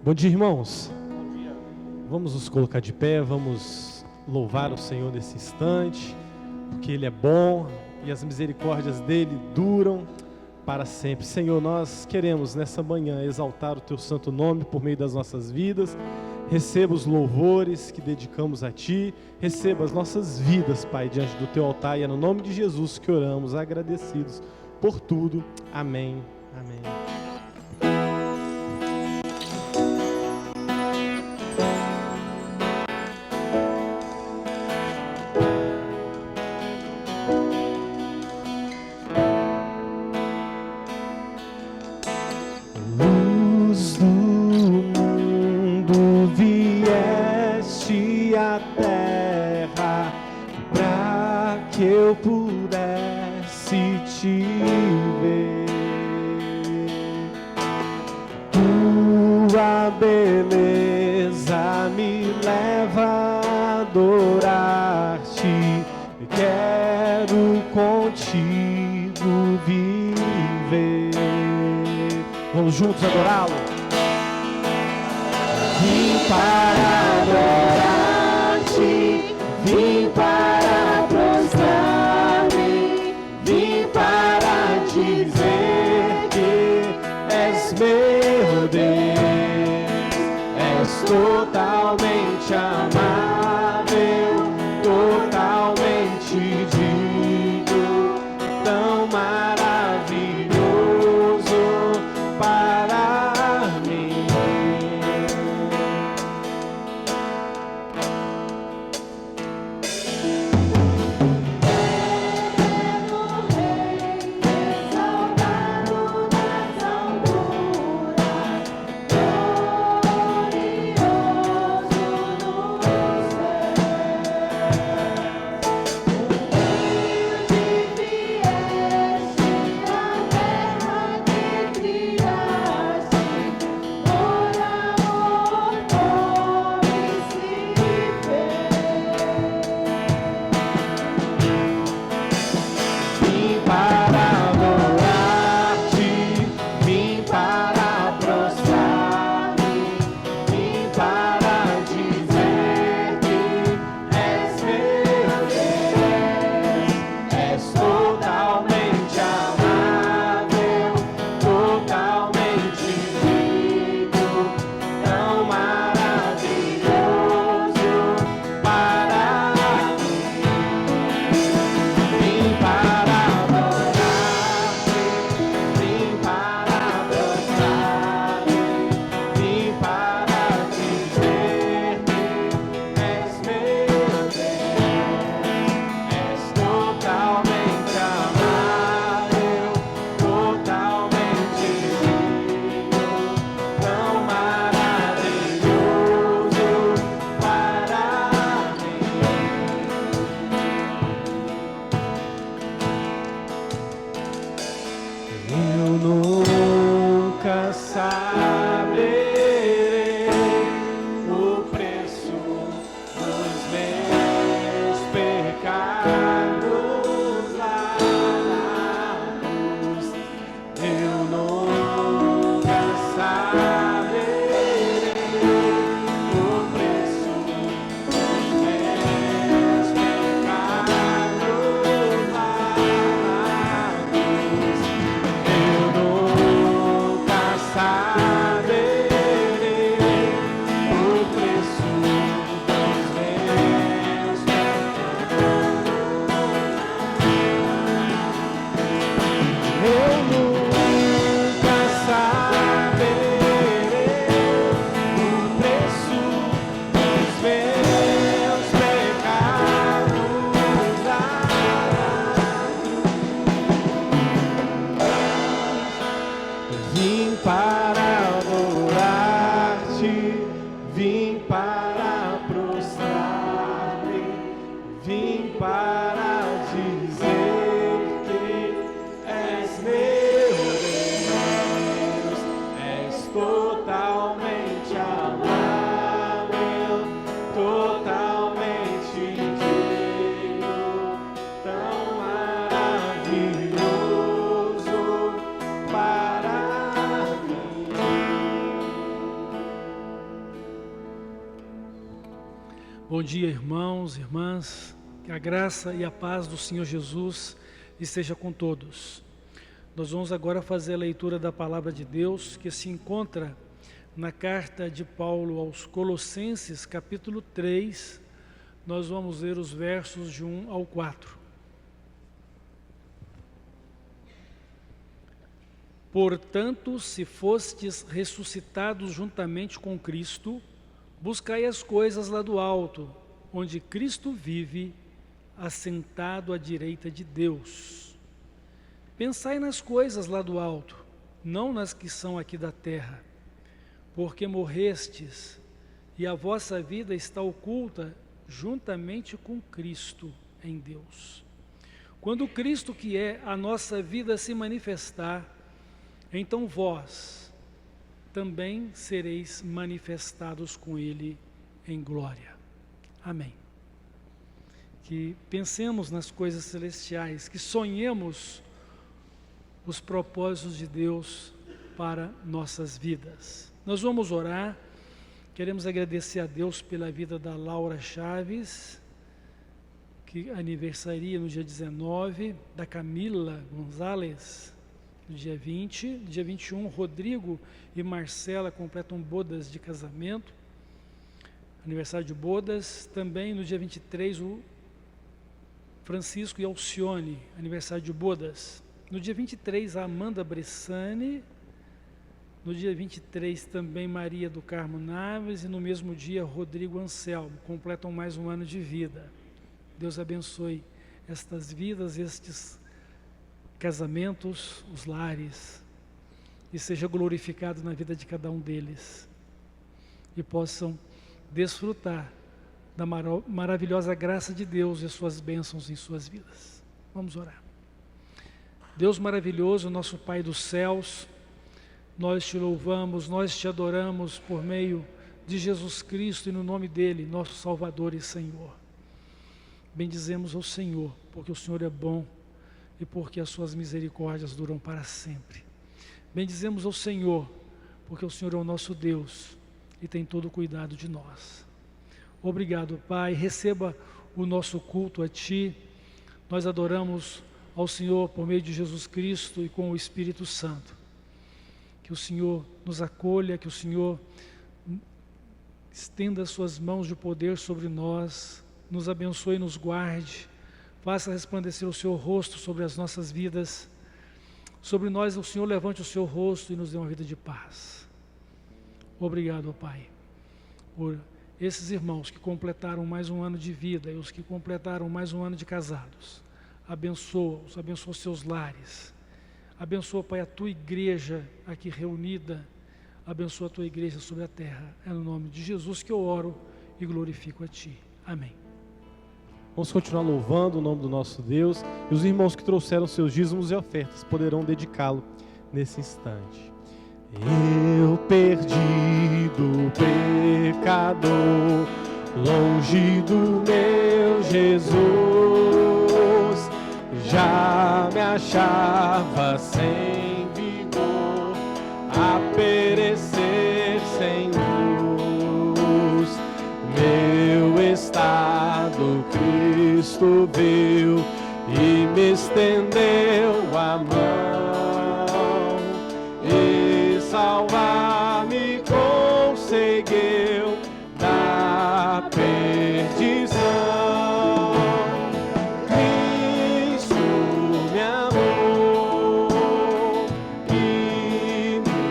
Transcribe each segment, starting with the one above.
Bom dia, irmãos. Vamos nos colocar de pé, vamos louvar o Senhor nesse instante, porque Ele é bom e as misericórdias dEle duram para sempre. Senhor, nós queremos nessa manhã exaltar o Teu santo nome por meio das nossas vidas. Receba os louvores que dedicamos a Ti, receba as nossas vidas, Pai, diante do Teu altar, e é no nome de Jesus que oramos, agradecidos por tudo. Amém. Amém. Juntos adorá-lo. Vim para adorar-te, vim para prostrar-me, vim para dizer que és meu Deus, és totalmente amável, totalmente digno, tão maravilhoso para mim. Eterno Rei, exaltado nas alturas, glorioso nos céus, humilde vieste à terra que criaste, por amor torne-se Vim para adorar-te, vim para prostrar-me, vim para dizer que és meu Deus, és totalmente amável, totalmente digno, tão maravilhoso para mim. Vim para adorar-te, vim para prostrar-me, vim para dizer que és meu Deus, és totalmente amável, totalmente digno, tão maravilhoso para mim. Eu nunca saberei o preço dos meus pecados lá na cruz. Eu nunca saberei o preço dos meus pecados lá na cruz. Eu nunca saberei o preço dos meus pecados. Eu nunca saberei o preço dos meus pecados lá Vim para adorar-te, vim para prostrar-me, vim para dizer que és meu Deus, és totalmente amável, totalmente digno, tão maravilhoso para mim. Bom dia, irmãos, irmãs. Que a graça e a paz do Senhor Jesus esteja com todos. Nós vamos agora fazer a leitura da palavra de Deus, que se encontra na carta de Paulo aos Colossenses, capítulo 3. Nós vamos ler os versos de 1 ao 4. Portanto, se fostes ressuscitados juntamente com Cristo, buscai as coisas lá do alto, onde Cristo vive, assentado à direita de Deus. Pensai nas coisas lá do alto, não nas que são aqui da terra, porque morrestes, e a vossa vida está oculta juntamente com Cristo em Deus. Quando Cristo, que é a nossa vida, se manifestar, então vós também sereis manifestados com Ele em glória. Amém. Que pensemos nas coisas celestiais, que sonhemos os propósitos de Deus para nossas vidas. Nós vamos orar, queremos agradecer a Deus pela vida da Laura Chaves, que aniversaria no dia 19, da Camila Gonzalez, no dia 20, dia 21, Rodrigo e Marcela completam bodas de casamento, aniversário de bodas. Também no dia 23, o Francisco e Alcione, aniversário de bodas. No dia 23, a Amanda Bressani. No dia 23, também Maria do Carmo Naves. E no mesmo dia, Rodrigo Anselmo, completam mais um ano de vida. Deus abençoe estas vidas, estes casamentos, os lares, e seja glorificado na vida de cada um deles, e possam desfrutar da maravilhosa graça de Deus e suas bênçãos em suas vidas. Vamos orar. Deus maravilhoso, nosso Pai dos céus, nós te louvamos, nós te adoramos por meio de Jesus Cristo e no nome dele, nosso Salvador e Senhor. Bendizemos ao Senhor, porque o Senhor é bom e porque as suas misericórdias duram para sempre. Bendizemos ao Senhor, porque o Senhor é o nosso Deus e tem todo o cuidado de nós. Obrigado, Pai, receba o nosso culto a Ti. Nós adoramos ao Senhor por meio de Jesus Cristo e com o Espírito Santo. Que o Senhor nos acolha, que o Senhor estenda as suas mãos de poder sobre nós, nos abençoe e nos guarde. Faça resplandecer o seu rosto sobre as nossas vidas. Sobre nós o Senhor levante o seu rosto e nos dê uma vida de paz. Obrigado, Pai, por esses irmãos que completaram mais um ano de vida e os que completaram mais um ano de casados. Abençoa-os, abençoa os seus lares. Abençoa, Pai, a tua igreja aqui reunida. Abençoa a tua igreja sobre a terra. É no nome de Jesus que eu oro e glorifico a Ti. Amém. Vamos continuar louvando o nome do nosso Deus. E os irmãos que trouxeram seus dízimos e ofertas poderão dedicá-lo nesse instante. Eu perdido, pecador, longe do meu Jesus, já me achava sem vigor, a perecer sem luz. Meu estado Cristo viu e me estendeu a mão, e salvar-me conseguiu da perdição. Cristo me amou e me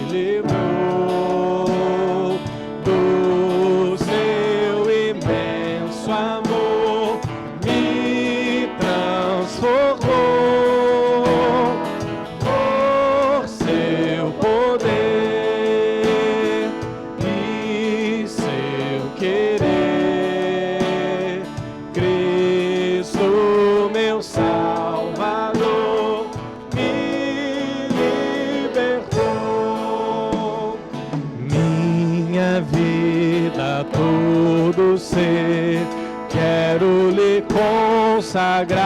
livrou do seu imenso amor, me transformou por seu poder e seu querer. Cristo, meu Salvador, me libertou. Minha vida, todo ser, quero lhe consagrar,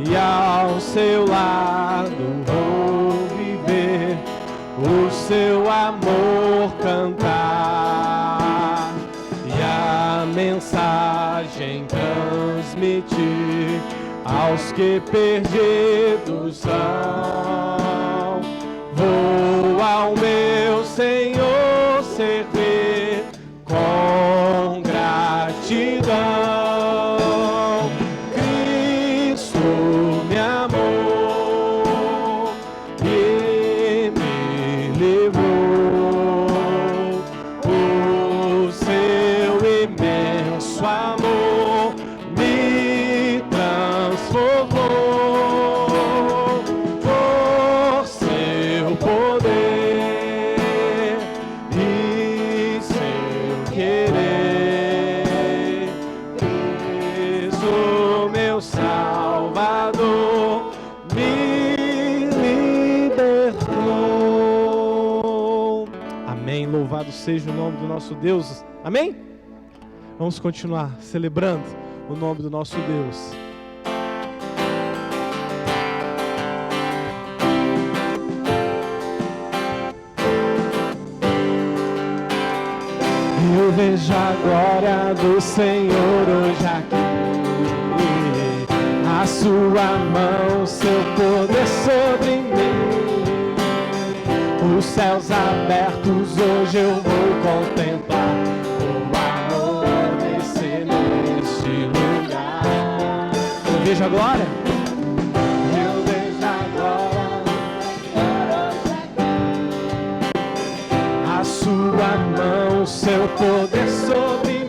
e ao seu lado vou viver, o seu amor cantar. permitir aos que perdidos são. Vou ao meu Senhor servir com gratidão. Cristo me amou e me levou. O seu imenso amor me transformou. Por seu poder e seu querer, Cristo, meu Salvador, me libertou. Amém. Louvado seja o nome do nosso Deus. Amém? Vamos continuar celebrando o nome do nosso Deus. Eu vejo a glória do Senhor hoje aqui, a sua mão, seu poder sobre mim. Os céus abertos hoje eu vou contemplar, o amor descer neste lugar. Eu vejo a glória. Eu vejo a glória, a sua mão, seu poder sobre mim.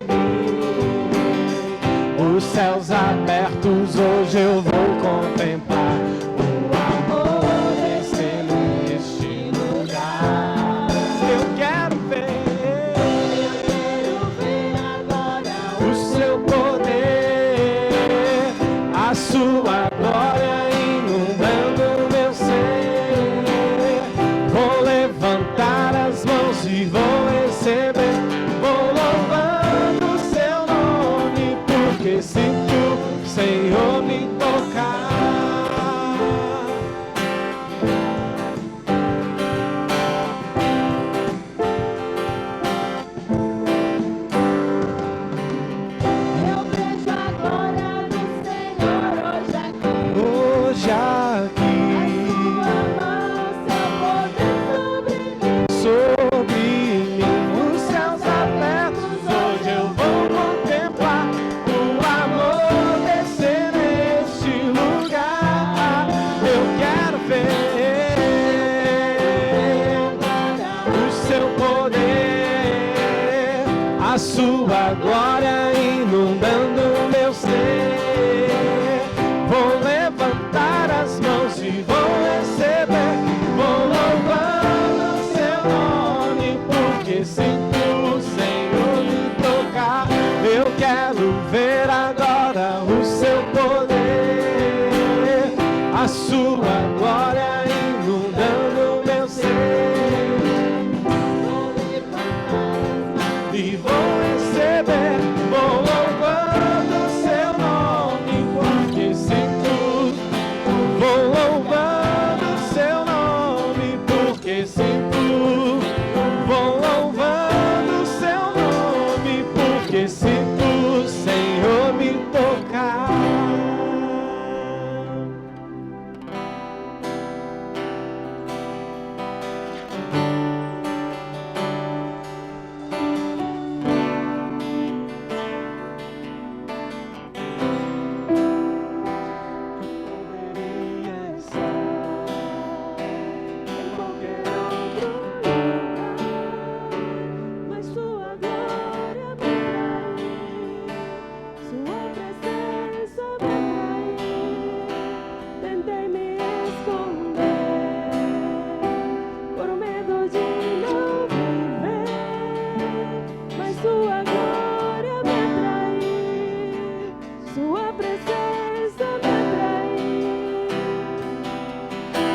Os céus abertos hoje eu vou contemplar, o amor descendo neste lugar. Eu quero ver agora o seu poder, a sua glória inundando o meu ser. Vou levantar as mãos e vou receber. Vou louvando o seu nome, porque sinto o Senhor me tocar. Eu vejo a glória do Senhor hoje aqui. Hoje aqui, sobre mim, os céus abertos, hoje eu vou contemplar o amor descer neste lugar. Eu quero ver o seu poder, a sua glória inundando o meu ser. Vou levantar as mãos e vou receber. Vou louvando o seu nome, porque sinto o Senhor me tocar. Eu quero ver agora o seu poder, a sua glória inundando o meu ser. E vou receber, vou louvando o seu nome, porque sinto. Vou louvando o seu nome, porque sinto. Vou louvando o seu nome, porque sinto o Senhor me tocar. Poderia estar em qualquer outro lugar, mas sua glória me atraiu, sua presença me atraiu. Tentei me esconder por medo de não viver, mas sua glória me atraiu, sua presença me atraiu.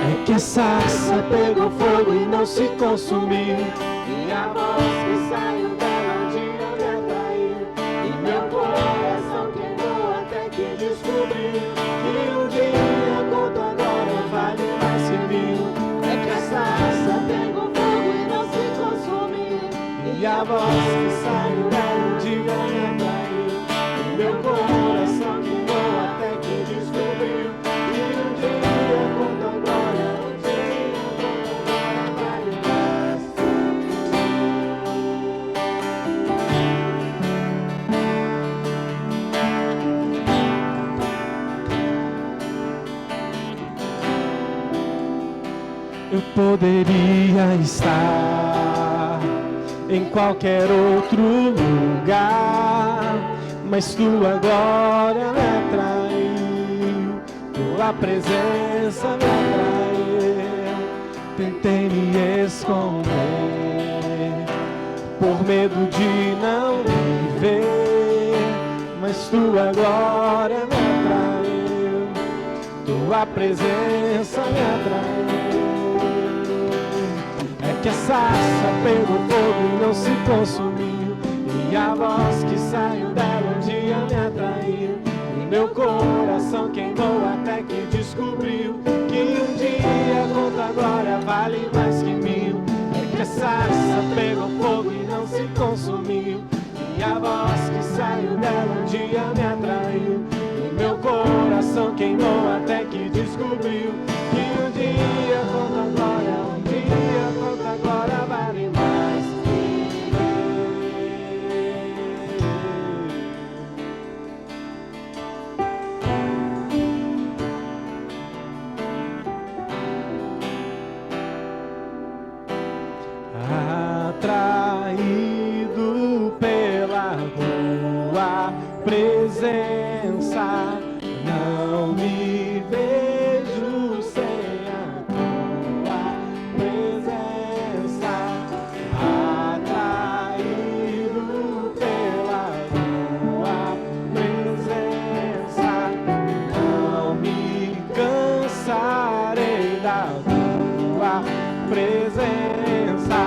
É que a sarça pegou fogo e não se consumiu, e a voz que saiu dela um dia me atraiu, e meu coração queimou até que descobriu que um dia com tua glória vale mais que mil. É que a sarça pegou fogo e não se consumiu, e a voz que saiu dela um dia me atraiu, e meu coração queimou poderia estar em qualquer outro lugar, mas tua glória me atraiu, tua presença me atraiu. Tentei me esconder por medo de não me ver, mas tua glória me atraiu, tua presença me atraiu. É que a sarça pegou fogo e não se consumiu, e a voz que saiu dela um dia me atraiu. E meu coração queimou até que descobriu que um dia contra a glória vale mais que mil. É que a sarça pegou fogo e não se consumiu, e a voz que saiu dela um dia me atraiu. E meu coração queimou até que descobriu que um dia contra a glória, um dia contra a glória vale mais que atraído pela tua presença, não me vejo sem a tua presença. Atraído pela tua presença, não me cansarei da tua presença.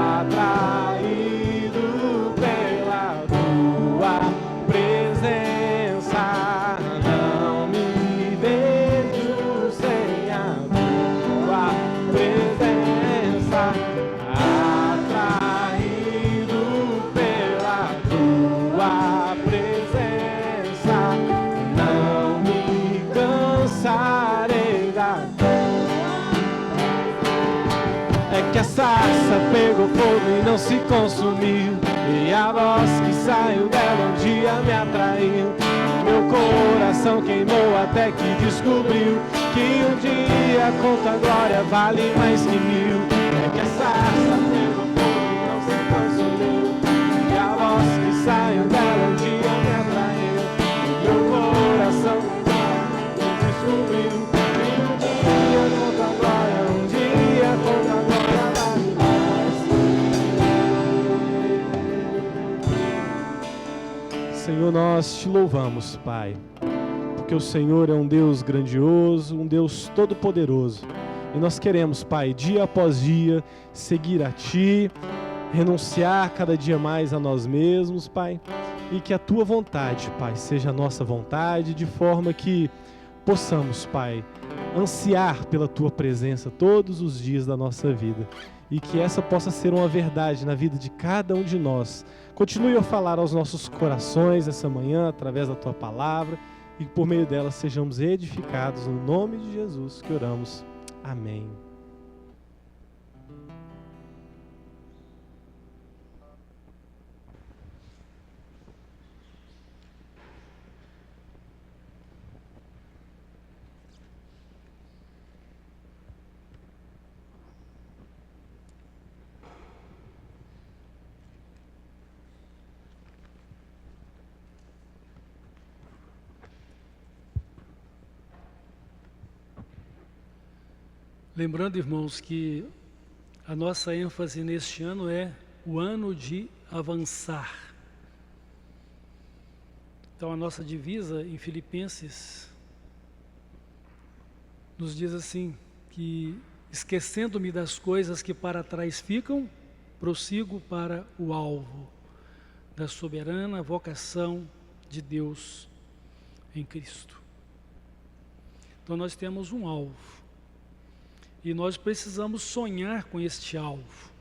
Atraído pela tua presença, não me vejo sem a tua presença. Atraído pela tua presença, não me cansarei da É que a sarça pegou fogo e não se consumiu, e a voz que saiu dela um dia me atraiu. Meu coração queimou até que descobriu que um dia contra a glória vale mais que mil. É que a sarça pegou fogo e não se consumiu, e a voz que saiu dela um dia me atraiu. Meu coração descobriu que um dia contra a glória, um dia contra a glória. Senhor, nós te louvamos, Pai, porque o Senhor é um Deus grandioso, um Deus todo-poderoso. E nós queremos, Pai, dia após dia, seguir a Ti, renunciar cada dia mais a nós mesmos, Pai, e que a Tua vontade, Pai, seja a nossa vontade, de forma que possamos, Pai, ansiar pela Tua presença todos os dias da nossa vida, e que essa possa ser uma verdade na vida de cada um de nós. Continue a falar aos nossos corações essa manhã, através da Tua palavra, e que por meio dela sejamos edificados no nome de Jesus que oramos. Amém. Lembrando, irmãos, que a nossa ênfase neste ano é o ano de avançar. Então a nossa divisa em Filipenses nos diz assim, que esquecendo-me das coisas que para trás ficam, prossigo para o alvo da soberana vocação de Deus em Cristo. Então nós temos um alvo. E nós precisamos sonhar com este alvo,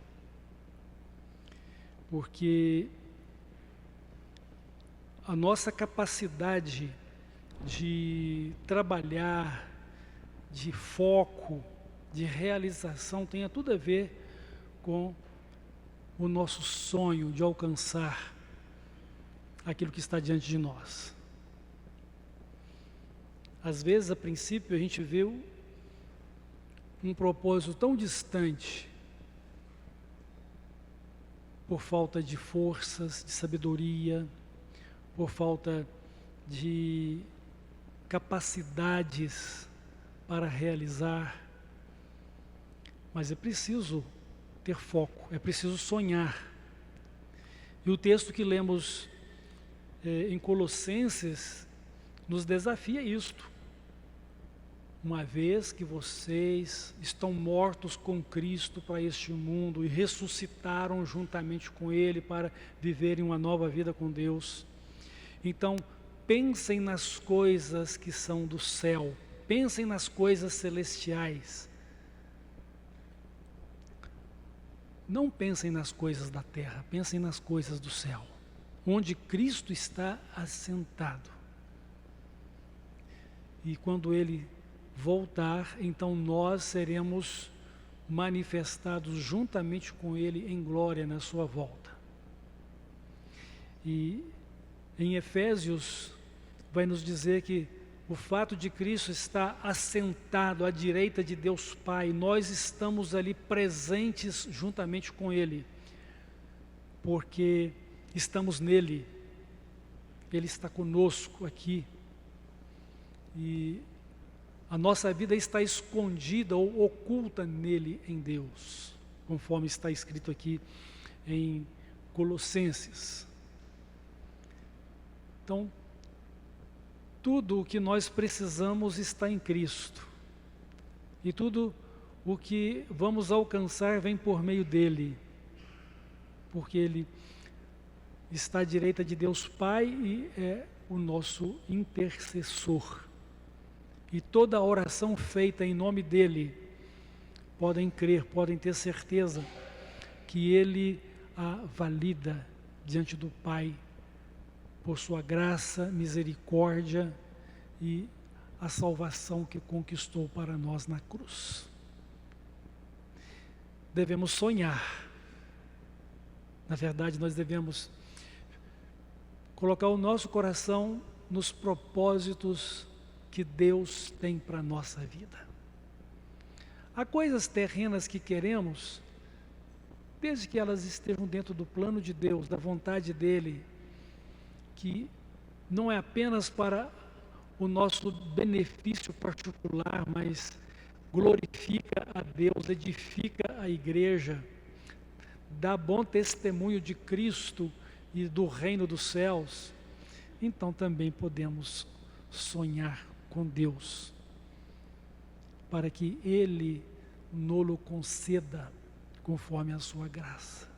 porque a nossa capacidade de trabalhar, de foco, de realização, tem tudo a ver com o nosso sonho de alcançar aquilo que está diante de nós. Às vezes, a princípio, a gente vê um propósito tão distante, por falta de forças, de sabedoria, por falta de capacidades para realizar. Mas é preciso ter foco, é preciso sonhar. E o texto que lemos em Colossenses nos desafia isto. Uma vez que vocês estão mortos com Cristo para este mundo e ressuscitaram juntamente com Ele para viverem uma nova vida com Deus, então pensem nas coisas que são do céu, pensem nas coisas celestiais. Não pensem nas coisas da terra, pensem nas coisas do céu, onde Cristo está assentado. E quando Ele voltar, então nós seremos manifestados juntamente com Ele em glória na sua volta. E em Efésios vai nos dizer que o fato de Cristo estar assentado à direita de Deus Pai, nós estamos ali presentes juntamente com Ele, porque estamos nele, Ele está conosco aqui, e a nossa vida está escondida ou oculta nele, em Deus, conforme está escrito aqui em Colossenses. Então, tudo o que nós precisamos está em Cristo, e tudo o que vamos alcançar vem por meio dele, porque Ele está à direita de Deus Pai e é o nosso intercessor. E toda oração feita em nome dele, podem crer, podem ter certeza que Ele a valida diante do Pai, por sua graça, misericórdia e a salvação que conquistou para nós na cruz. Devemos sonhar. Na verdade, nós devemos colocar o nosso coração nos propósitos que Deus tem para a nossa vida. Há coisas terrenas que queremos, desde que elas estejam dentro do plano de Deus, da vontade dEle, que não é apenas para o nosso benefício particular, mas glorifica a Deus, edifica a igreja, dá bom testemunho de Cristo e do reino dos céus. Então também podemos sonhar com Deus, para que Ele nos conceda conforme a sua graça.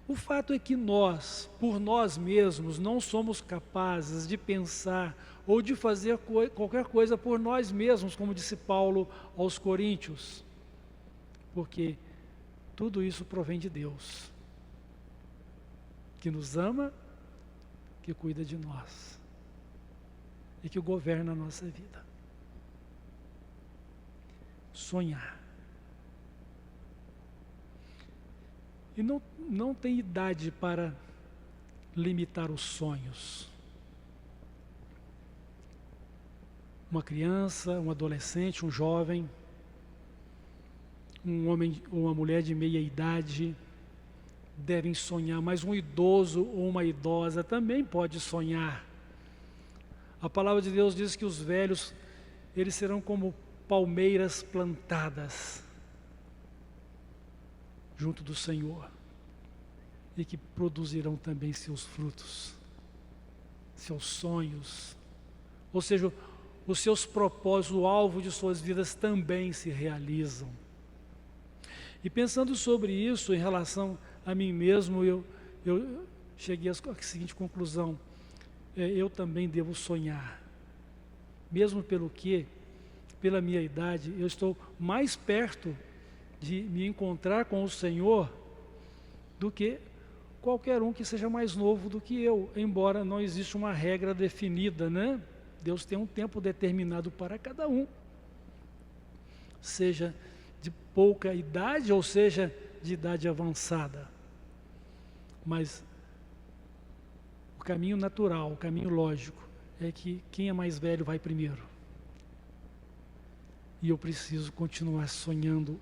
O fato é que nós, por nós mesmos, não somos capazes de pensar ou de fazer qualquer coisa por nós mesmos, como disse Paulo aos Coríntios, porque tudo isso provém de Deus, que nos ama, que cuida de nós e que governa a nossa vida. Sonhar. E não tem idade para limitar os sonhos. Uma criança, um adolescente, um jovem, um homem ou uma mulher de meia idade devem sonhar, mas um idoso ou uma idosa também pode sonhar. A palavra de Deus diz que os velhos, eles serão como palmeiras plantadas junto do Senhor, e que produzirão também seus frutos, seus sonhos, ou seja, os seus propósitos, o alvo de suas vidas também se realizam. E pensando sobre isso em relação a mim mesmo, eu cheguei à seguinte conclusão: eu também devo sonhar, mesmo pela minha idade, eu estou mais perto de me encontrar com o Senhor do que qualquer um que seja mais novo do que eu, embora não exista uma regra definida, né? Deus tem um tempo determinado para cada um, seja de pouca idade ou seja de idade avançada. Mas o caminho natural, o caminho lógico é que quem é mais velho vai primeiro. E eu preciso continuar sonhando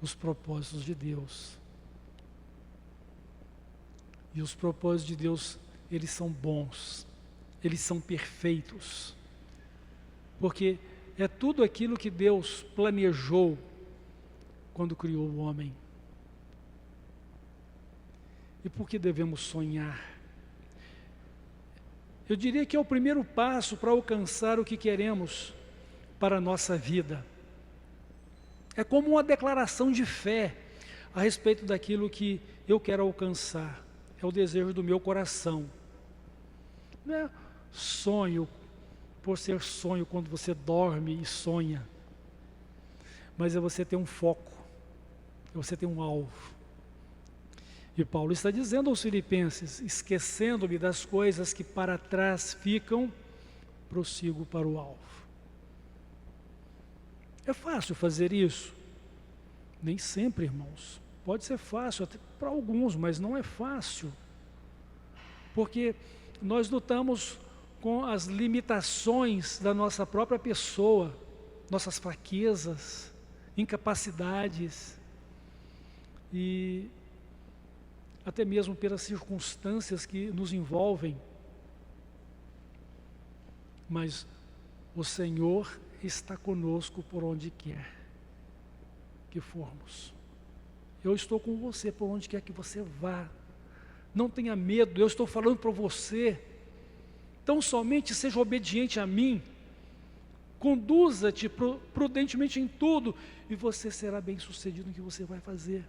os propósitos de Deus. E os propósitos de Deus, eles são bons, eles são perfeitos. Porque é tudo aquilo que Deus planejou quando criou o homem. E por que devemos sonhar? Eu diria que é o primeiro passo para alcançar o que queremos para a nossa vida. É como uma declaração de fé a respeito daquilo que eu quero alcançar. É o desejo do meu coração. Não é sonho por ser sonho quando você dorme e sonha. Mas é você ter um foco, é você ter um alvo. E Paulo está dizendo aos filipenses: esquecendo-me das coisas que para trás ficam, prossigo para o alvo. É fácil fazer isso? Nem sempre, irmãos. Pode ser fácil até para alguns, mas não é fácil. Porque nós lutamos com as limitações da nossa própria pessoa, nossas fraquezas, incapacidades e até mesmo pelas circunstâncias que nos envolvem. Mas o Senhor está conosco por onde quer que formos. Eu estou com você por onde quer que você vá. Não tenha medo, eu estou falando para você. Então somente seja obediente a mim. Conduza-te prudentemente em tudo e você será bem sucedido no que você vai fazer.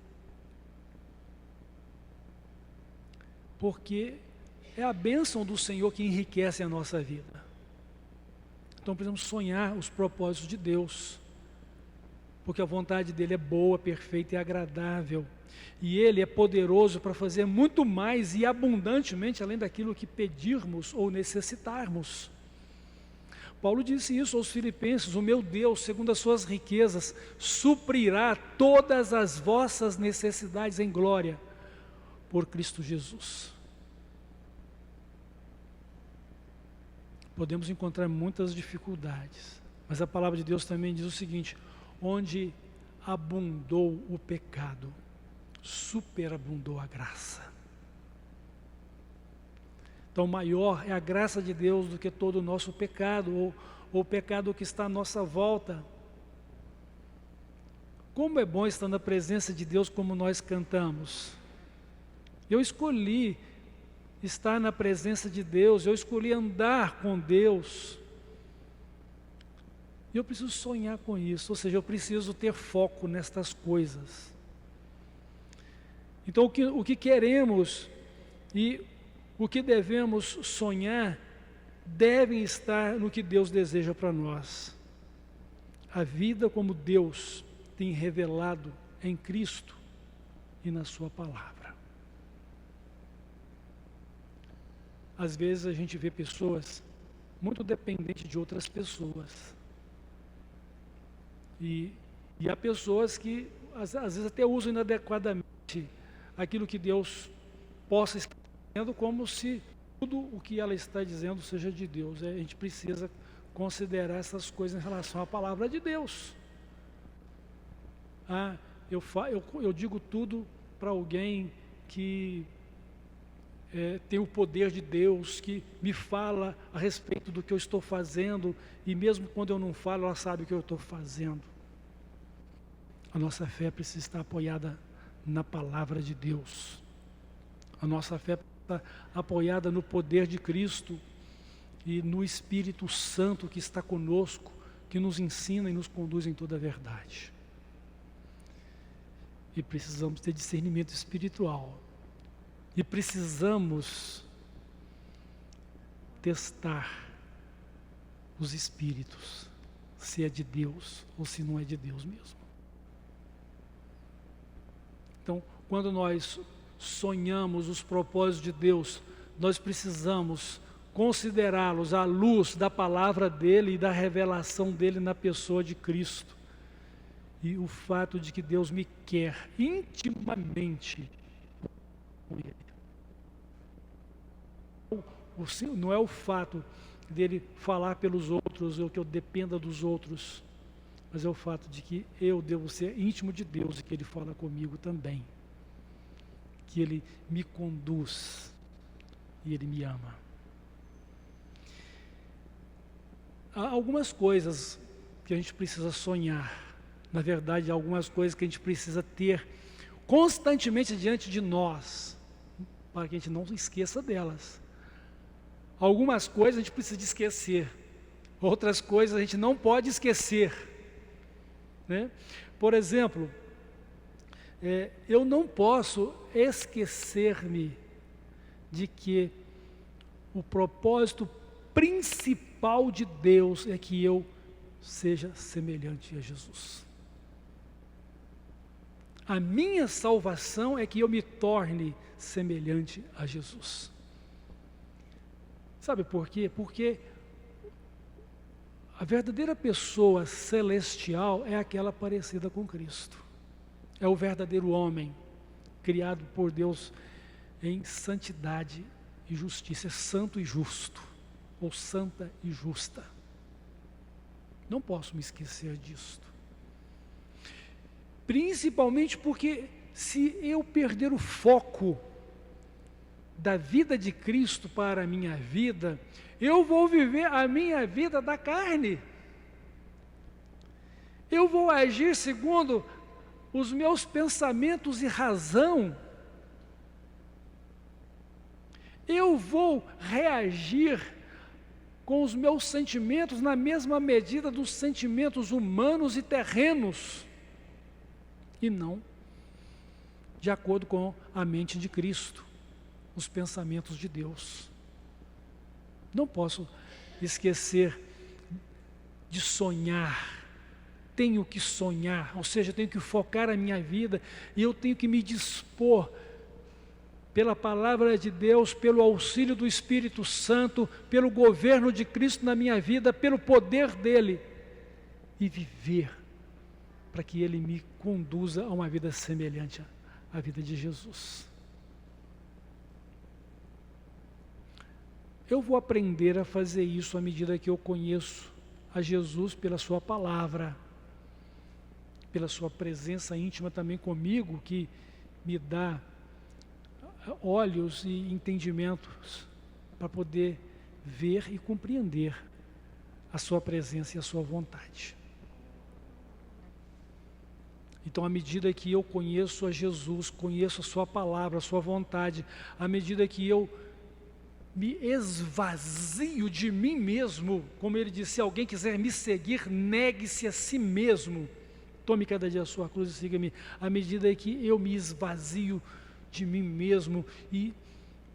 Porque é a bênção do Senhor que enriquece a nossa vida. Então precisamos sonhar os propósitos de Deus, porque a vontade dele é boa, perfeita e agradável, e ele é poderoso para fazer muito mais e abundantemente além daquilo que pedirmos ou necessitarmos. Paulo disse isso aos filipenses: o meu Deus, segundo as suas riquezas, suprirá todas as vossas necessidades em glória por Cristo Jesus. Podemos encontrar muitas dificuldades, mas a palavra de Deus também diz o seguinte: onde abundou o pecado, superabundou a graça. Então maior é a graça de Deus do que todo o nosso pecado, ou o pecado que está à nossa volta. Como é bom estar na presença de Deus, como nós cantamos. Eu escolhi estar na presença de Deus, eu escolhi andar com Deus. E eu preciso sonhar com isso, ou seja, eu preciso ter foco nestas coisas. Então o que queremos e o que devemos sonhar devem estar no que Deus deseja para nós. A vida como Deus tem revelado em Cristo e na sua palavra. Às vezes a gente vê pessoas muito dependentes de outras pessoas. E há pessoas que às vezes até usam inadequadamente aquilo que Deus possa estar dizendo, como se tudo o que ela está dizendo seja de Deus. A gente precisa considerar essas coisas em relação à palavra de Deus. Eu digo tudo para alguém que tem o poder de Deus, que me fala a respeito do que eu estou fazendo, e mesmo quando eu não falo, ela sabe o que eu estou fazendo. A nossa fé precisa estar apoiada na palavra de Deus. A nossa fé precisa estar apoiada no poder de Cristo e no Espírito Santo que está conosco, que nos ensina e nos conduz em toda a verdade. E precisamos ter discernimento espiritual. E precisamos testar os espíritos, se é de Deus ou se não é de Deus mesmo. Então, quando nós sonhamos os propósitos de Deus, nós precisamos considerá-los à luz da palavra dele e da revelação dele na pessoa de Cristo. E o fato de que Deus me quer intimamente com ele. Não é o fato dele falar pelos outros ou que eu dependa dos outros, mas é o fato de que eu devo ser íntimo de Deus e que Ele fala comigo também, que Ele me conduz e Ele me ama. Há algumas coisas que a gente precisa sonhar, na verdade, há algumas coisas que a gente precisa ter constantemente diante de nós, para que a gente não esqueça delas. Algumas coisas a gente precisa de esquecer, outras coisas a gente não pode esquecer, né? Por exemplo, eu não posso esquecer-me de que o propósito principal de Deus é que eu seja semelhante a Jesus. A minha salvação é que eu me torne semelhante a Jesus. Sabe por quê? Porque a verdadeira pessoa celestial é aquela parecida com Cristo. É o verdadeiro homem, criado por Deus em santidade e justiça. É santo e justo, ou santa e justa. Não posso me esquecer disto. Principalmente porque se eu perder o foco da vida de Cristo para a minha vida, eu vou viver a minha vida da carne. Eu vou agir segundo os meus pensamentos e razão. Eu vou reagir com os meus sentimentos na mesma medida dos sentimentos humanos e terrenos, e não de acordo com a mente de Cristo, os pensamentos de Deus. Não posso esquecer de sonhar. Tenho que sonhar, ou seja, tenho que focar a minha vida e eu tenho que me dispor pela palavra de Deus, pelo auxílio do Espírito Santo, pelo governo de Cristo na minha vida, pelo poder dele, e viver para que ele me conduza a uma vida semelhante à vida de Jesus. Eu vou aprender a fazer isso à medida que eu conheço a Jesus pela sua palavra, pela sua presença íntima também comigo, que me dá olhos e entendimentos para poder ver e compreender a sua presença e a sua vontade. Então, à medida que eu conheço a Jesus, conheço a sua palavra, a sua vontade, à medida que eu me esvazio de mim mesmo, como ele disse, se alguém quiser me seguir, negue-se a si mesmo, tome cada dia a sua cruz e siga-me. À medida que eu me esvazio de mim mesmo e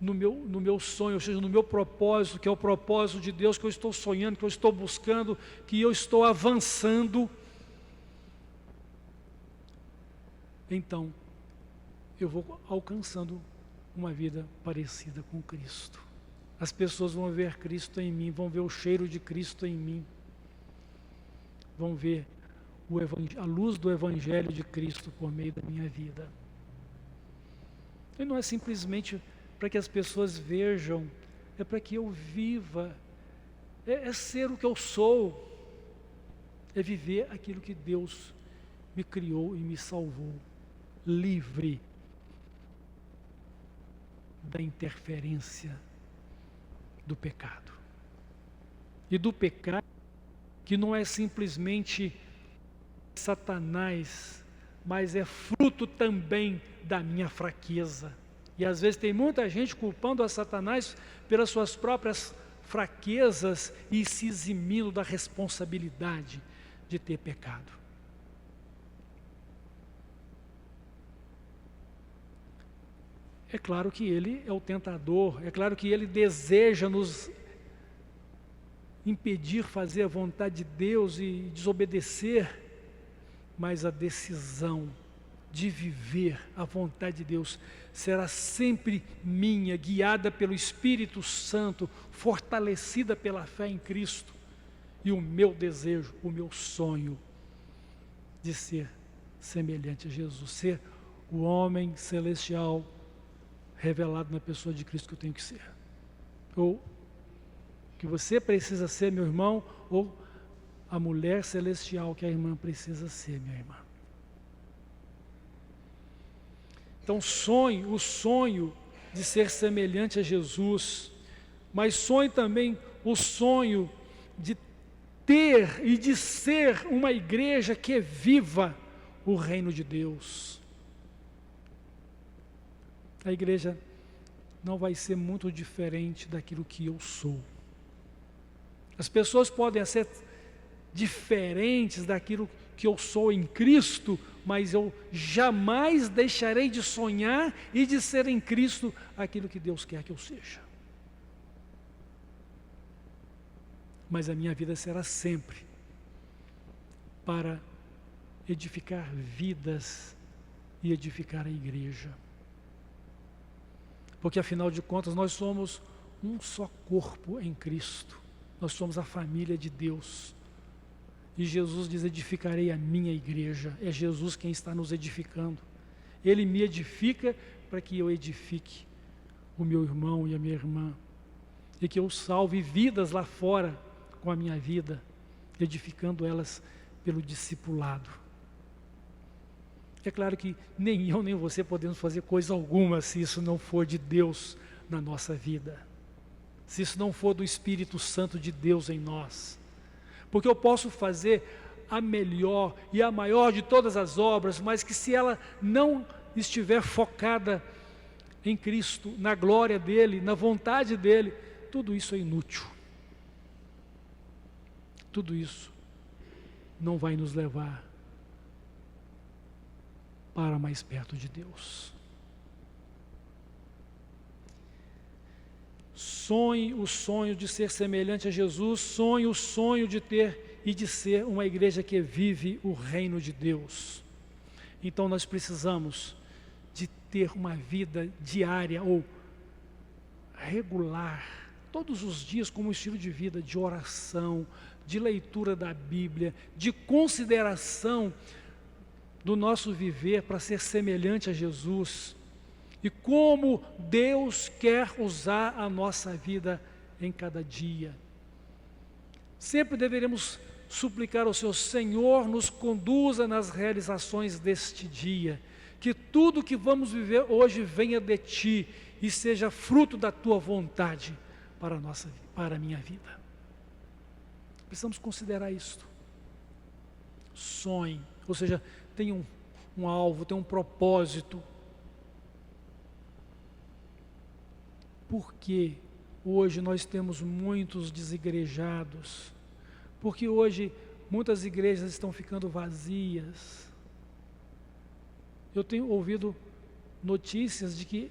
no meu sonho, ou seja, no meu propósito, que é o propósito de Deus que eu estou sonhando, que eu estou buscando, que eu estou avançando, então eu vou alcançando uma vida parecida com Cristo. As pessoas vão ver Cristo em mim, vão ver o cheiro de Cristo em mim, vão ver a luz do Evangelho de Cristo por meio da minha vida. E não é simplesmente para que as pessoas vejam, é para que eu viva, é ser o que eu sou, é viver aquilo que Deus me criou e me salvou, livre da interferência do pecado. E do pecado que não é simplesmente Satanás, mas é fruto também da minha fraqueza. E às vezes tem muita gente culpando a Satanás pelas suas próprias fraquezas e se eximindo da responsabilidade de ter pecado. É claro que ele é o tentador, é claro que ele deseja nos impedir fazer a vontade de Deus e desobedecer, mas a decisão de viver a vontade de Deus será sempre minha, guiada pelo Espírito Santo, fortalecida pela fé em Cristo, e o meu desejo, o meu sonho de ser semelhante a Jesus, ser o homem celestial revelado na pessoa de Cristo que eu tenho que ser, ou que você precisa ser, meu irmão, ou a mulher celestial que a irmã precisa ser, minha irmã. Então o sonho de ser semelhante a Jesus, mas sonhe também o sonho de ter e de ser uma igreja que viva o reino de Deus. A igreja não vai ser muito diferente daquilo que eu sou. As pessoas podem ser diferentes daquilo que eu sou em Cristo, mas eu jamais deixarei de sonhar e de ser em Cristo aquilo que Deus quer que eu seja. Mas a minha vida será sempre para edificar vidas e edificar a igreja. Porque afinal de contas nós somos um só corpo em Cristo. Nós somos a família de Deus. E Jesus diz: edificarei a minha igreja. É Jesus quem está nos edificando. Ele me edifica para que eu edifique o meu irmão e a minha irmã. E que eu salve vidas lá fora com a minha vida, edificando elas pelo discipulado. É claro que nem eu nem você podemos fazer coisa alguma se isso não for de Deus na nossa vida. Se isso não for do Espírito Santo de Deus em nós. Porque eu posso fazer a melhor e a maior de todas as obras, mas que se ela não estiver focada em Cristo, na glória dEle, na vontade dEle, tudo isso é inútil. Tudo isso não vai nos levar para mais perto de Deus. Sonhe o sonho de ser semelhante a Jesus, sonhe o sonho de ter e de ser uma igreja que vive o reino de Deus. Então nós precisamos de ter uma vida diária ou regular, todos os dias, como um estilo de vida de oração, de leitura da Bíblia, de consideração do nosso viver para ser semelhante a Jesus. E como Deus quer usar a nossa vida em cada dia. Sempre deveremos suplicar ao Senhor: Senhor, nos conduza nas realizações deste dia, que tudo que vamos viver hoje venha de Ti e seja fruto da Tua vontade para a minha vida. Precisamos considerar isto. Sonhe, ou seja, tenha um alvo, tenha um propósito. Porque hoje nós temos muitos desigrejados? Porque hoje muitas igrejas estão ficando vazias. Eu tenho ouvido notícias de que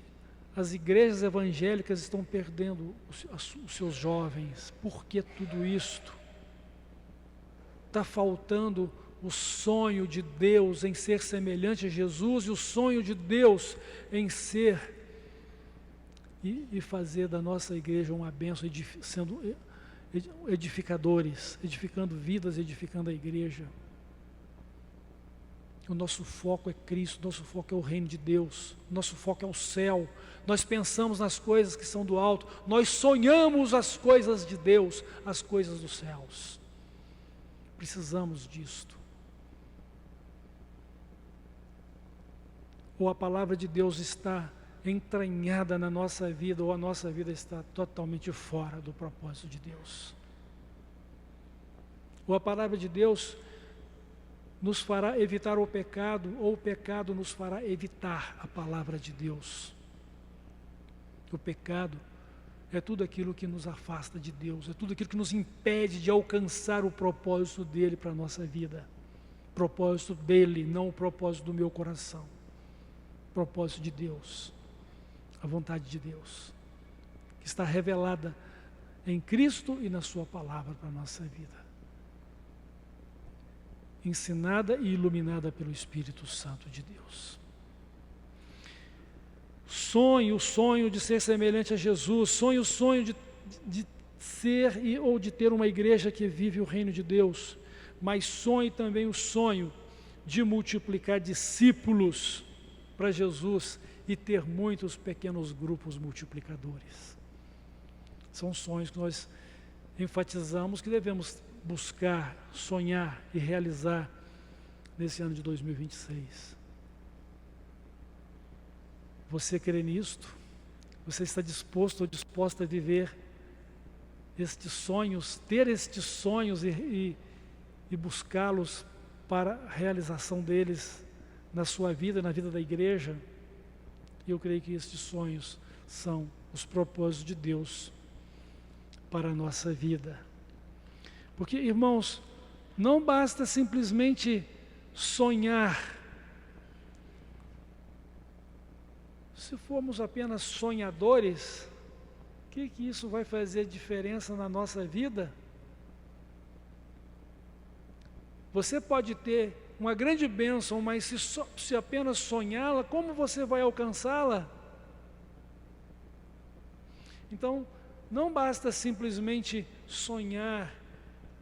as igrejas evangélicas estão perdendo os seus jovens. Por que tudo isto? Está faltando o sonho de Deus em ser semelhante a Jesus e o sonho de Deus em ser e fazer da nossa igreja uma bênção, sendo edificadores, edificando vidas, edificando a igreja. O nosso foco é Cristo, nosso foco é o reino de Deus, nosso foco é o céu. Nós pensamos nas coisas que são do alto, nós sonhamos as coisas de Deus, as coisas dos céus. Precisamos disto. Ou a palavra de Deus está entranhada na nossa vida, ou a nossa vida está totalmente fora do propósito de Deus. Ou a palavra de Deus nos fará evitar o pecado, ou o pecado nos fará evitar a palavra de Deus. O pecado é tudo aquilo que nos afasta de Deus, é tudo aquilo que nos impede de alcançar o propósito dEle para a nossa vida. Propósito dEle, não o propósito do meu coração. Propósito de Deus, a vontade de Deus, que está revelada em Cristo e na Sua palavra para a nossa vida. Ensinada e iluminada pelo Espírito Santo de Deus. Sonhe o sonho de ser semelhante a Jesus, sonhe o sonho de ser ou de ter uma igreja que vive o reino de Deus, mas sonhe também o sonho de multiplicar discípulos para Jesus e ter muitos pequenos grupos multiplicadores. São sonhos que nós enfatizamos que devemos buscar, sonhar e realizar nesse ano de 2026. Você crê nisto? Você está disposto ou disposta a viver estes sonhos, ter estes sonhos e buscá-los para a realização deles na sua vida, na vida da igreja? E eu creio que estes sonhos são os propósitos de Deus para a nossa vida. Porque, irmãos, não basta simplesmente sonhar. Se formos apenas sonhadores, o que isso vai fazer diferença na nossa vida? Você pode ter uma grande bênção, mas se apenas sonhá-la, como você vai alcançá-la? Então, não basta simplesmente sonhar,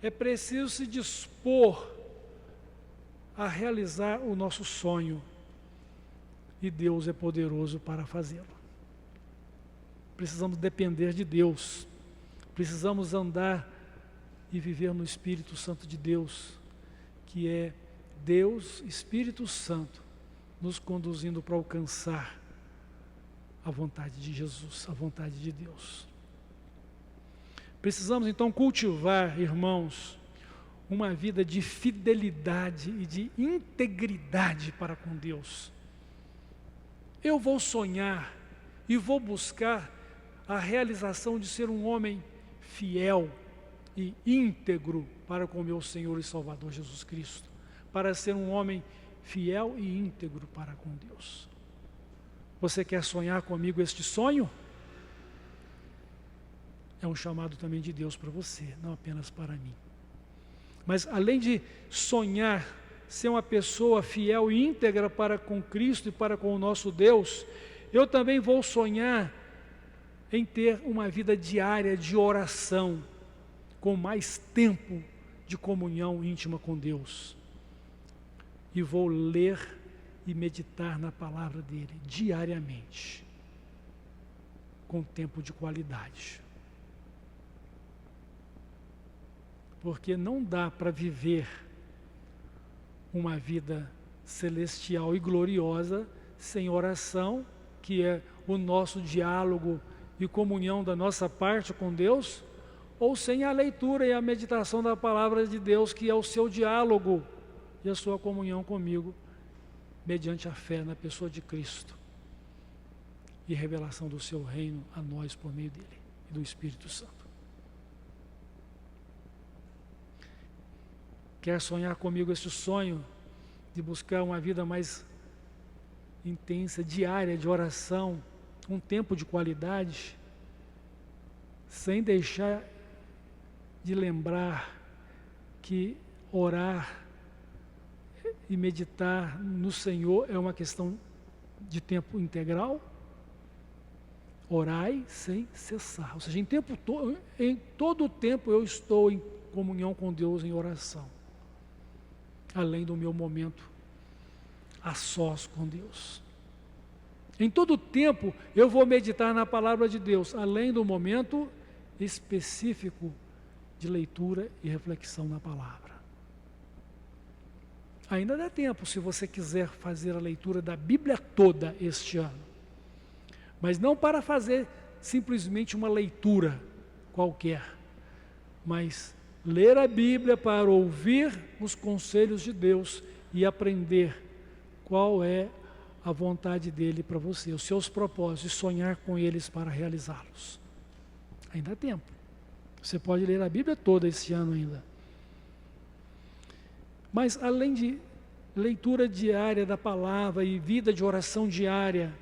é preciso se dispor a realizar o nosso sonho. E Deus é poderoso para fazê-lo. Precisamos depender de Deus. Precisamos andar e viver no Espírito Santo de Deus, que é Deus, Espírito Santo, nos conduzindo para alcançar a vontade de Jesus, a vontade de Deus. Precisamos então cultivar, irmãos, uma vida de fidelidade e de integridade para com Deus. Eu vou sonhar e vou buscar a realização de ser um homem fiel e íntegro para com meu Senhor e Salvador Jesus Cristo, para ser um homem fiel e íntegro para com Deus. Você quer sonhar comigo este sonho? É um chamado também de Deus para você, não apenas para mim. Mas além de sonhar, ser uma pessoa fiel e íntegra para com Cristo e para com o nosso Deus, eu também vou sonhar em ter uma vida diária de oração, com mais tempo de comunhão íntima com Deus. E vou ler e meditar na palavra dele diariamente, com tempo de qualidade. Porque não dá para viver uma vida celestial e gloriosa sem oração, que é o nosso diálogo e comunhão da nossa parte com Deus, ou sem a leitura e a meditação da palavra de Deus, que é o seu diálogo e a sua comunhão comigo, mediante a fé na pessoa de Cristo e revelação do seu reino a nós por meio dele e do Espírito Santo. Quer sonhar comigo esse sonho de buscar uma vida mais intensa, diária, de oração, um tempo de qualidade, sem deixar de lembrar que orar e meditar no Senhor é uma questão de tempo integral? Orai sem cessar, ou seja, em todo o tempo eu estou em comunhão com Deus em oração, além do meu momento a sós com Deus. Em todo o tempo eu vou meditar na palavra de Deus, além do momento específico de leitura e reflexão na palavra. Ainda dá tempo, se você quiser fazer a leitura da Bíblia toda este ano, mas não para fazer simplesmente uma leitura qualquer, mas ler a Bíblia para ouvir os conselhos de Deus e aprender qual é a vontade dele para você, os seus propósitos, e sonhar com eles para realizá-los. Ainda há tempo. Você pode ler a Bíblia toda esse ano ainda. Mas além de leitura diária da palavra e vida de oração diária,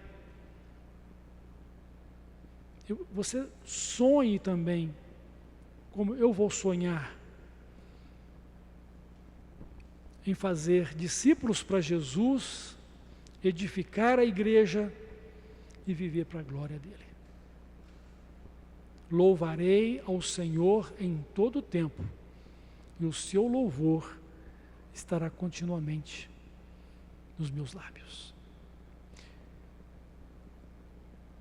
você sonhe também, como eu vou sonhar, em fazer discípulos para Jesus, edificar a igreja e viver para a glória dele. Louvarei ao Senhor em todo o tempo, e o seu louvor estará continuamente nos meus lábios.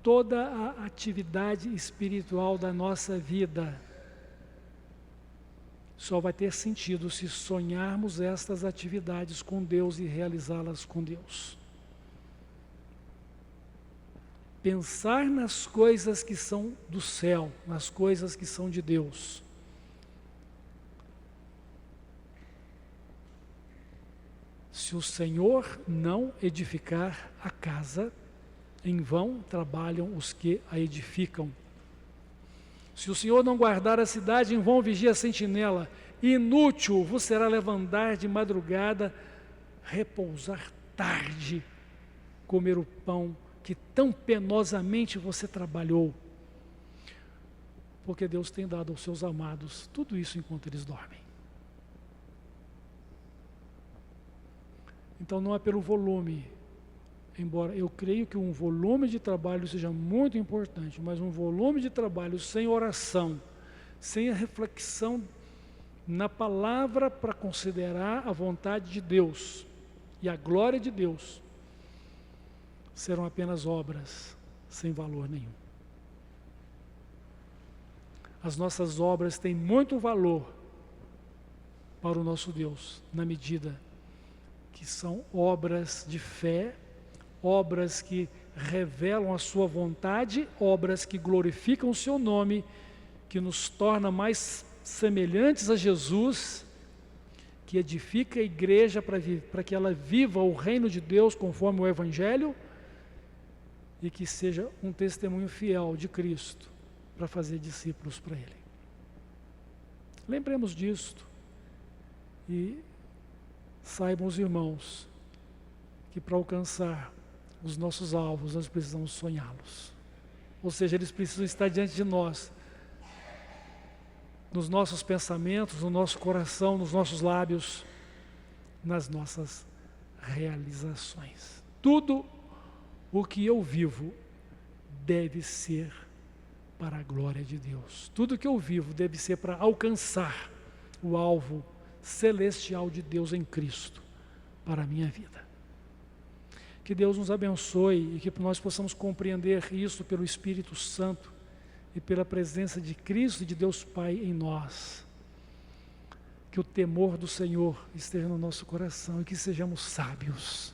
Toda a atividade espiritual da nossa vida só vai ter sentido se sonharmos estas atividades com Deus e realizá-las com Deus. Pensar nas coisas que são do céu, nas coisas que são de Deus. Se o Senhor não edificar a casa, em vão trabalham os que a edificam. Se o Senhor não guardar a cidade, em vão vigia a sentinela. Inútil vos será levantar de madrugada, repousar tarde, comer o pão que tão penosamente você trabalhou. Porque Deus tem dado aos seus amados tudo isso enquanto eles dormem. Então não é pelo volume, embora eu creio que um volume de trabalho seja muito importante, mas um volume de trabalho sem oração, sem a reflexão na palavra para considerar a vontade de Deus e a glória de Deus, serão apenas obras sem valor nenhum. As nossas obras têm muito valor para o nosso Deus, na medida que são obras de fé, obras que revelam a sua vontade, obras que glorificam o seu nome, que nos torna mais semelhantes a Jesus, que edifica a igreja para que ela viva o reino de Deus conforme o Evangelho, e que seja um testemunho fiel de Cristo para fazer discípulos para Ele. Lembremos disto e saibam os irmãos que para alcançar os nossos alvos nós precisamos sonhá-los. Ou seja, eles precisam estar diante de nós, nos nossos pensamentos, no nosso coração, nos nossos lábios, nas nossas realizações. Tudo o que eu vivo deve ser para a glória de Deus. Tudo que eu vivo deve ser para alcançar o alvo celestial de Deus em Cristo para a minha vida. Que Deus nos abençoe e que nós possamos compreender isso pelo Espírito Santo e pela presença de Cristo e de Deus Pai em nós. Que o temor do Senhor esteja no nosso coração e que sejamos sábios.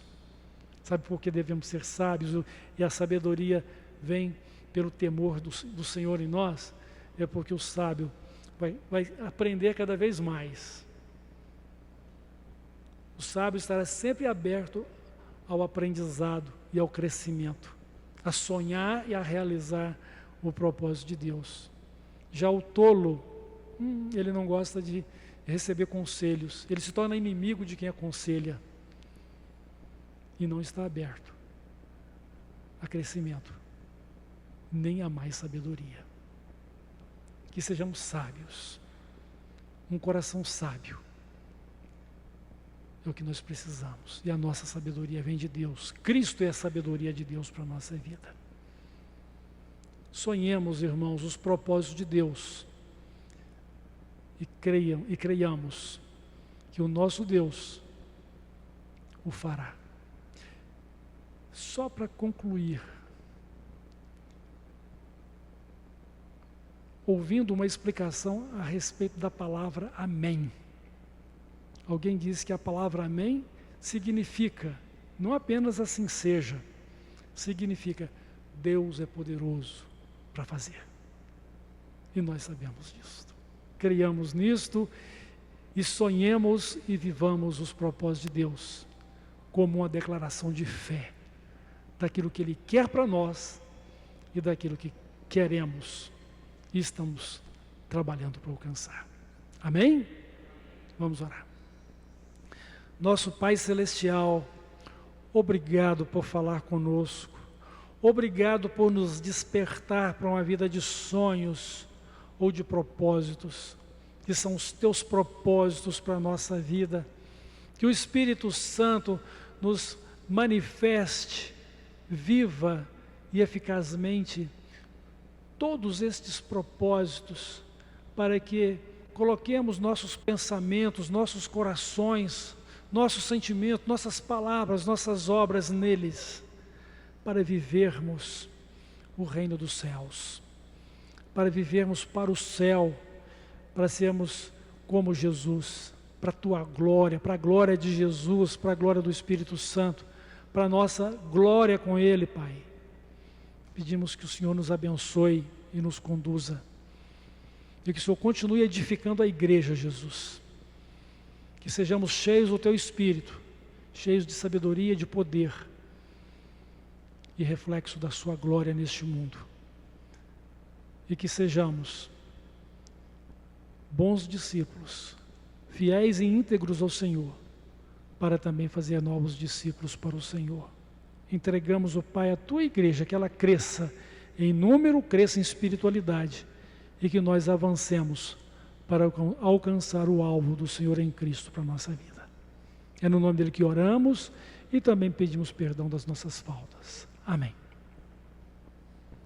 Sabe por que devemos ser sábios? E a sabedoria vem pelo temor do Senhor em nós? É porque o sábio vai aprender cada vez mais. O sábio estará sempre aberto ao aprendizado e ao crescimento, a sonhar e a realizar o propósito de Deus. Já o tolo, ele não gosta de receber conselhos, ele se torna inimigo de quem aconselha e não está aberto a crescimento, nem a mais sabedoria. Que sejamos sábios, um coração sábio, é o que nós precisamos, e a nossa sabedoria vem de Deus. Cristo é a sabedoria de Deus para a nossa vida. Sonhemos, irmãos, os propósitos de Deus e creiamos que o nosso Deus o fará. Só para concluir, ouvindo uma explicação a respeito da palavra amém. Alguém disse que a palavra amém significa, não apenas assim seja, significa Deus é poderoso para fazer. E nós sabemos disso. Creiamos nisto e sonhemos e vivamos os propósitos de Deus como uma declaração de fé daquilo que Ele quer para nós e daquilo que queremos e estamos trabalhando para alcançar. Amém? Vamos orar. Nosso Pai Celestial, obrigado por falar conosco, obrigado por nos despertar para uma vida de sonhos ou de propósitos, que são os Teus propósitos para a nossa vida. Que o Espírito Santo nos manifeste, viva e eficazmente todos estes propósitos, para que coloquemos nossos pensamentos, nossos corações, nossos sentimentos, nossas palavras, nossas obras neles, para vivermos o reino dos céus, para vivermos para o céu, para sermos como Jesus, para a Tua glória, para a glória de Jesus, para a glória do Espírito Santo, para a nossa glória com Ele, Pai. Pedimos que o Senhor nos abençoe e nos conduza, e que o Senhor continue edificando a igreja, Jesus. Que sejamos cheios do Teu Espírito, cheios de sabedoria, de poder e reflexo da Sua glória neste mundo. E que sejamos bons discípulos, fiéis e íntegros ao Senhor, para também fazer novos discípulos para o Senhor. Entregamos, ó Pai, a Tua igreja, que ela cresça em número, cresça em espiritualidade, e que nós avancemos para alcançar o alvo do Senhor em Cristo para a nossa vida. É no nome dele que oramos e também pedimos perdão das nossas faltas. Amém.